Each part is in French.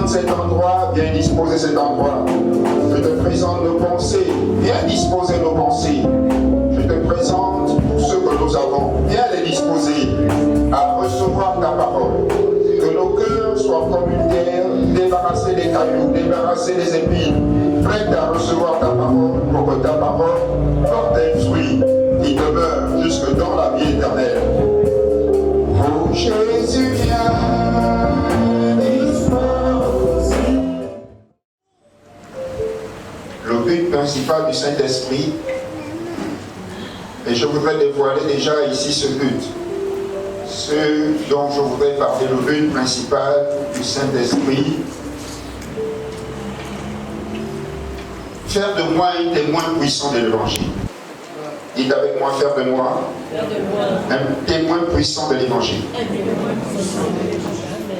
présente cet endroit, viens disposer cet endroit. Je te présente nos pensées, viens disposer nos pensées. Je te présente tout ce que nous avons, viens les disposer à recevoir ta parole. Que nos cœurs soient comme une terre, débarrassés des cailloux, débarrassés des épines, prêts à recevoir ta parole pour que ta parole porte un fruit qui demeure jusque dans la vie éternelle. Oh Jésus, viens. Le but principal du Saint-Esprit, et je voudrais dévoiler déjà ici ce but, ce dont je voudrais parler, le but principal du Saint-Esprit, faire de moi un témoin puissant de l'Évangile. Dites avec moi, faire de moi un témoin puissant de l'Évangile.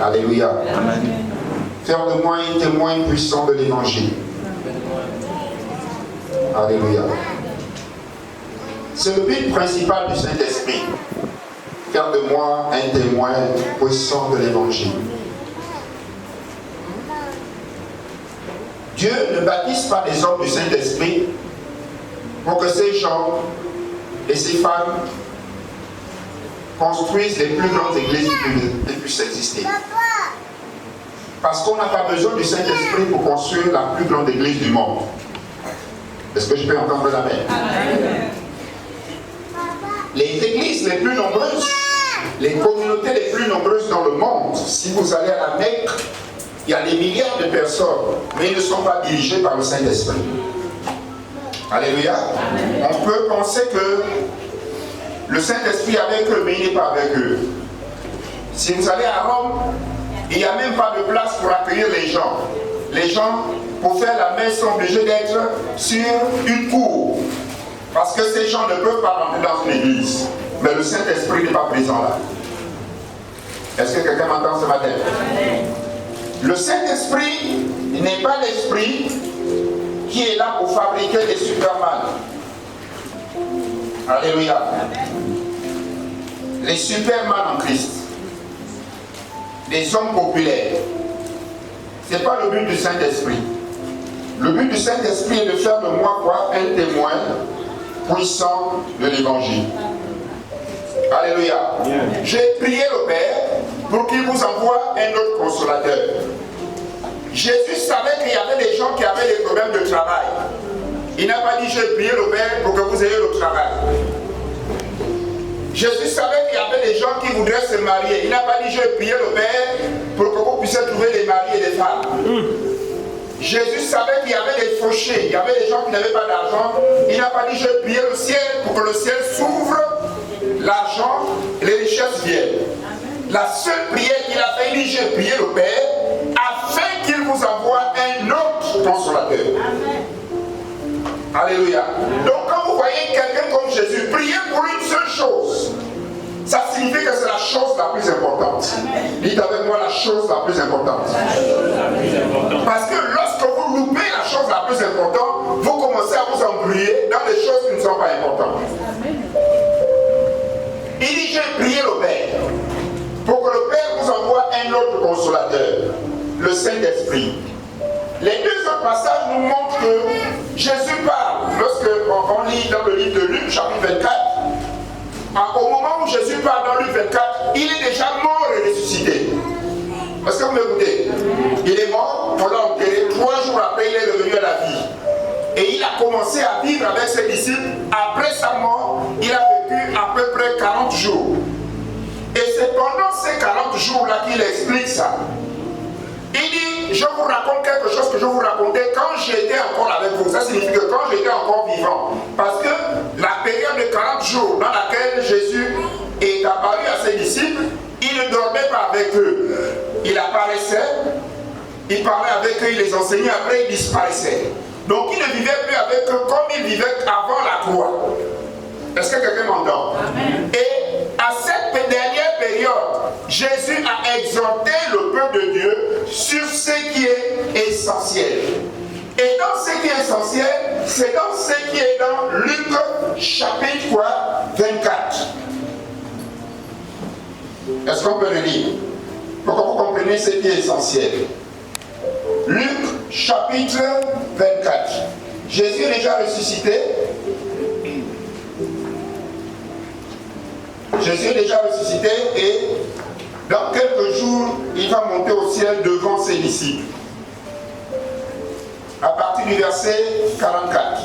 Alléluia. Amen. Faire de moi un témoin puissant de l'Évangile. Alléluia. C'est le but principal du Saint-Esprit. Faire de moi un témoin puissant de l'Évangile. Dieu ne baptise pas les hommes du Saint-Esprit pour que ces gens et ces femmes construisent les plus grandes églises qui puissent exister. Parce qu'on n'a pas besoin du Saint-Esprit pour construire la plus grande église du monde. Est-ce que je peux entendre l'amen? Les églises les plus nombreuses, les communautés les plus nombreuses dans le monde, si vous allez à la Mecque, il y a des milliards de personnes, mais ils ne sont pas dirigés par le Saint-Esprit. Alléluia. Amen. On peut penser que le Saint-Esprit est avec eux, mais il n'est pas avec eux. Si vous allez à Rome, il n'y a même pas de place pour accueillir les gens. Les gens, pour faire la messe, sont obligés d'être sur une cour. Parce que ces gens ne peuvent pas rentrer dans une église. Mais le Saint-Esprit n'est pas présent là. Est-ce que quelqu'un m'entend ce matin? Amen. Le Saint-Esprit n'est pas l'esprit qui est là pour fabriquer des Superman. Alléluia. Les Superman en Christ. Des hommes populaires. Ce n'est pas le but du Saint-Esprit. Le but du Saint-Esprit est de faire de moi quoi? Un témoin puissant de l'Évangile. Alléluia. J'ai prié le Père pour qu'il vous envoie un autre consolateur. Jésus savait qu'il y avait des gens qui avaient des problèmes de travail. Il n'a pas dit j'ai prié le Père pour que vous ayez le travail. Jésus savait qu'il y avait des gens qui voudraient se marier. Il n'a pas dit j'ai prié le Père pour que vous puissiez trouver des maris et des femmes. Jésus savait qu'il y avait des fauchés, il y avait des gens qui n'avaient pas d'argent. Il n'a pas dit j'ai prié le ciel pour que le ciel s'ouvre, l'argent et les richesses viennent. La seule prière qu'il a fait, il dit j'ai prié le Père afin qu'il vous envoie un autre consolateur. Amen. Alléluia. Donc quand vous voyez quelqu'un comme Jésus prier pour une seule chose, ça signifie que c'est la chose la plus importante. Amen. Dites avec moi la chose la plus importante. Parce que lorsque vous loupez la chose la plus importante, vous commencez à vous embrouiller dans des choses qui ne sont pas importantes. Amen. Il dit j'ai prié le Père pour que le Père vous envoie un autre consolateur, le Saint-Esprit. Les deux autres passages nous montrent que Jésus parle. Lorsqu'on lit dans le livre de Luc, chapitre 24, au moment où Jésus parle dans Luc 24, il est déjà mort et ressuscité. Est-ce que vous m'écoutez? Il est mort, on l'a enterré, 3 jours après, il est revenu à la vie. Et il a commencé à vivre avec ses disciples. Après sa mort, il a vécu à peu près 40 jours. Et c'est pendant ces 40 jours-là qu'il explique ça. Il dit, je vous raconte quelque chose que je vous racontais quand j'étais encore avec vous. Ça signifie que quand j'étais encore vivant. Parce que la période de 40 jours dans laquelle Jésus est apparu à ses disciples, il ne dormait pas avec eux. Il apparaissait, il parlait avec eux, il les enseignait, après il disparaissait. Donc il ne vivait plus avec eux comme il vivait avant la croix. Est-ce que quelqu'un m'entend? Et à cette dernière période, Jésus a exhorté le peuple de Dieu sur ce qui est essentiel. Et dans ce qui est essentiel, c'est dans ce qui est dans Luc chapitre 24. Est-ce qu'on peut le lire? Pour que vous compreniez ce qui est essentiel. Luc chapitre 24. Jésus est déjà ressuscité. Jésus est déjà ressuscité et dans quelques jours, il va monter au ciel devant ses disciples. À partir du verset 44.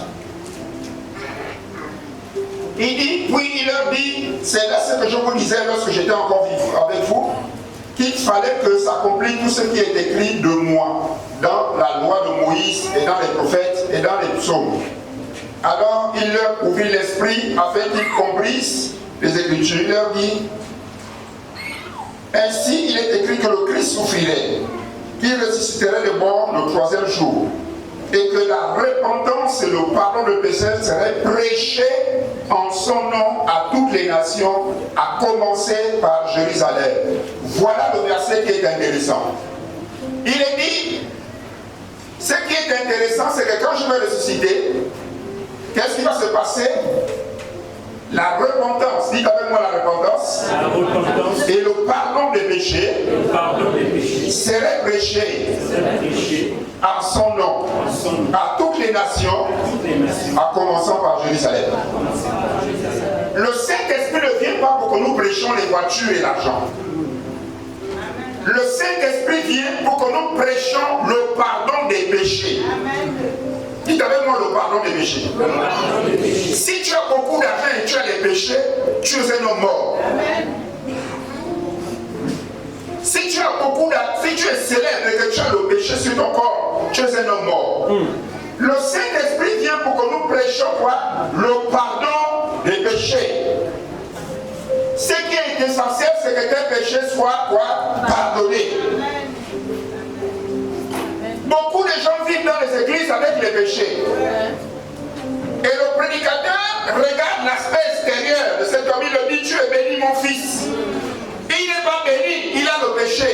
Il dit, puis il leur dit, c'est là ce que je vous disais lorsque j'étais encore vivant avec vous, qu'il fallait que s'accomplisse tout ce qui est écrit de moi dans la loi de Moïse et dans les prophètes et dans les psaumes. Alors il leur ouvrit l'esprit afin qu'ils comprissent les Écritures. Il leur dit, ainsi il est écrit que le Christ souffrirait, qu'il ressusciterait de mort le troisième jour, et que la repentance et le pardon de péché seraient prêchés en son nom à toutes les nations, à commencer par Jérusalem. Voilà le verset qui est intéressant. Il est dit, ce qui est intéressant, c'est que quand je vais ressusciter, qu'est-ce qui va se passer? La repentance, dites avec moi la repentance, et le pardon des péchés, serait prêché en son nom à toutes les nations, en commençant par Jérusalem. Le Saint-Esprit ne vient pas pour que nous prêchions les voitures et l'argent. Le Saint-Esprit vient pour que nous prêchions le pardon des péchés. Dites avec moi le pardon des péchés. Si tu as beaucoup d'argent et tu as les péchés, tu es un homme mort. Si tu as beaucoup d'argent, si tu es célèbre et que tu as le péché sur ton corps, tu es un homme mort. Le Saint-Esprit vient pour que nous prêchions quoi? Le pardon des péchés. Ce qui est essentiel, c'est que tes péchés soient quoi? Pardonnés. Beaucoup de gens vivent dans les églises avec les péchés. Et le prédicateur regarde l'aspect extérieur de cet homme. Il le dit, tu es béni mon fils. Il n'est pas béni, il a le péché.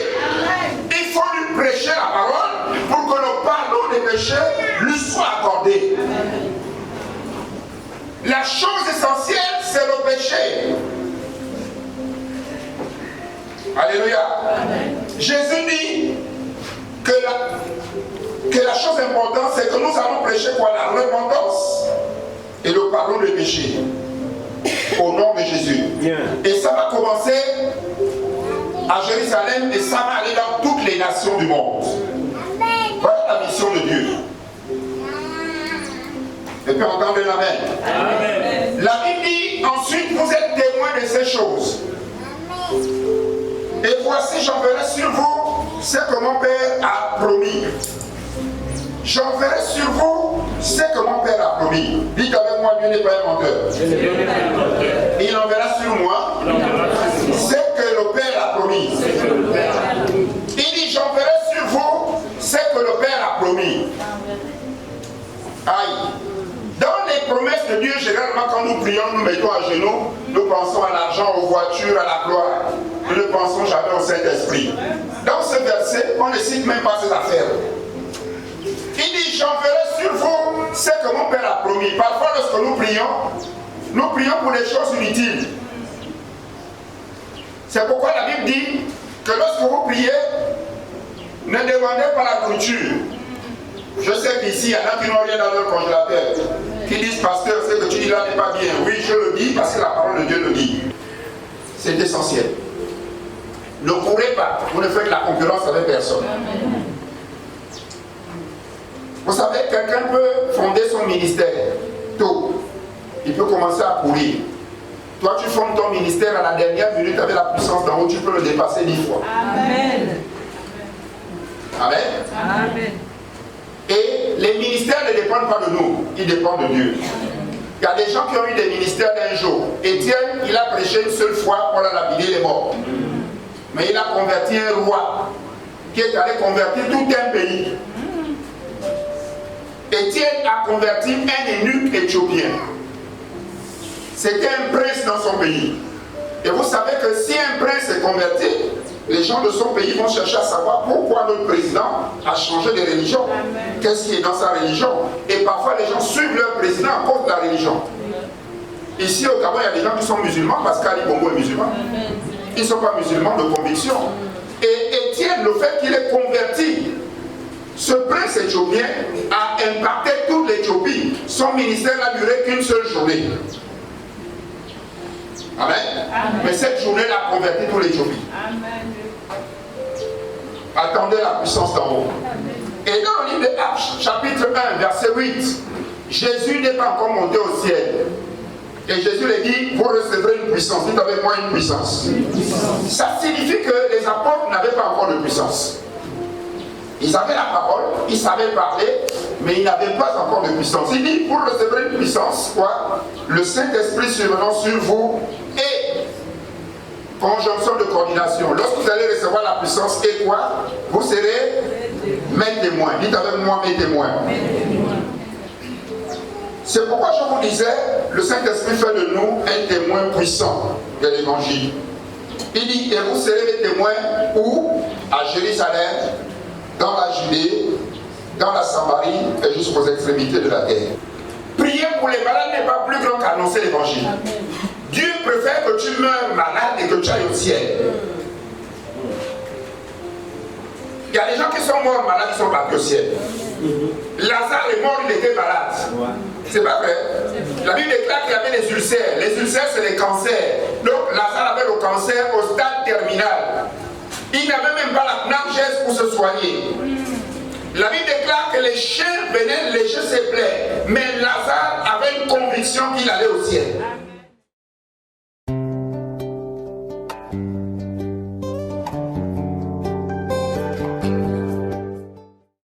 Il faut lui prêcher la parole pour que le pardon des péchés lui soit accordé. La chose essentielle, c'est le péché. Alléluia. Jésus dit que la chose importante, c'est que nous allons prêcher quoi? La repentance et le pardon des péchés au nom de Jésus. Et ça va commencer à Jérusalem et ça va aller dans toutes les nations du monde. Voilà la mission de Dieu. Et puis entendez l'amen. Amen. La Bible dit ensuite, vous êtes témoins de ces choses. Et voici, j'enverrai sur vous ce que mon Père a promis. J'enverrai sur vous ce que mon Père a promis. Dites avec moi, Dieu n'est pas un menteur. Il enverra sur moi ce que le Père a promis. Il dit, j'enverrai sur vous ce que le Père a promis. Aïe. Dans les promesses de Dieu, généralement, quand nous prions, nous mettons à genoux, nous pensons à l'argent, aux voitures, à la gloire. Nous ne pensons jamais au Saint-Esprit. Dans ce verset, on ne cite même pas cette affaire. Il dit, j'enverrai sur vous ce que mon Père a promis. Parfois, lorsque nous prions pour des choses inutiles. C'est pourquoi la Bible dit que lorsque vous priez, ne demandez pas la nourriture. Je sais qu'ici, il y en a qui n'ont rien dans leur congélateur, qui disent, pasteur, ce que tu dis là n'est pas bien. Oui, je le dis parce que la parole de Dieu le dit. C'est essentiel. Ne courez pas, vous ne faites la concurrence avec personne. Vous savez, quelqu'un peut fonder son ministère tôt. Il peut commencer à courir. Toi, tu fondes ton ministère à la dernière minute avec la puissance d'en haut, tu peux le dépasser 10 fois. Amen. Amen. Amen. Et les ministères ne dépendent pas de nous, ils dépendent de Dieu. Il y a des gens qui ont eu des ministères d'un jour. Étienne, il a prêché une seule fois, on l'a lapidé, il est mort. Mais il a converti un roi qui est allé convertir tout un pays. Étienne a converti un eunuque éthiopien. C'était un prince dans son pays. Et vous savez que si un prince est converti, les gens de son pays vont chercher à savoir pourquoi notre président a changé de religion. Qu'est-ce qui est dans sa religion? Et parfois les gens suivent leur président à cause de la religion. Ici au Gabon, il y a des gens qui sont musulmans parce qu'Ali Bongo est musulman. Ils ne sont pas musulmans de conviction. Et Étienne, le fait qu'il est converti, ce Éthiopiens a impacté toute l'Éthiopie. Son ministère n'a duré qu'une seule journée. Amen. Amen. Mais cette journée a converti toute l'Éthiopie. Attendez la puissance d'en haut. Et dans le livre de Actes, chapitre 1, verset 8, Jésus n'est pas encore monté au ciel. Et Jésus lui dit, vous recevrez une puissance. Dites avec moi une puissance. Ça signifie que les apôtres n'avaient pas encore de puissance. Ils avaient la parole, ils savaient parler, mais ils n'avaient pas encore de puissance. Il dit, vous recevrez une puissance, quoi? Le Saint-Esprit survenant sur vous et conjonction de coordination. Lorsque vous allez recevoir la puissance et quoi? Vous serez mes témoins. Dites avec moi mes témoins. C'est pourquoi je vous disais, le Saint-Esprit fait de nous un témoin puissant de l'Évangile. Il dit, et vous serez mes témoins où? À Jérusalem, dans la Judée, dans la Samarie et jusqu'aux extrémités de la terre. Prier pour les malades n'est pas plus grand qu'annoncer l'Évangile. Dieu préfère que tu meurs malade et que tu ailles au ciel. Il y a des gens qui sont morts malades, qui sont partis au ciel. Lazare est mort, il était malade. C'est pas vrai. La Bible déclare qu'il y avait des ulcères. Les ulcères, c'est les cancers. Donc Lazare avait le cancer au stade terminal. Il n'avait même pas l'analgèse pour se soigner. La Bible déclare que les chiens venaient lécher ses plaies. Mais Lazare avait une conviction qu'il allait au ciel.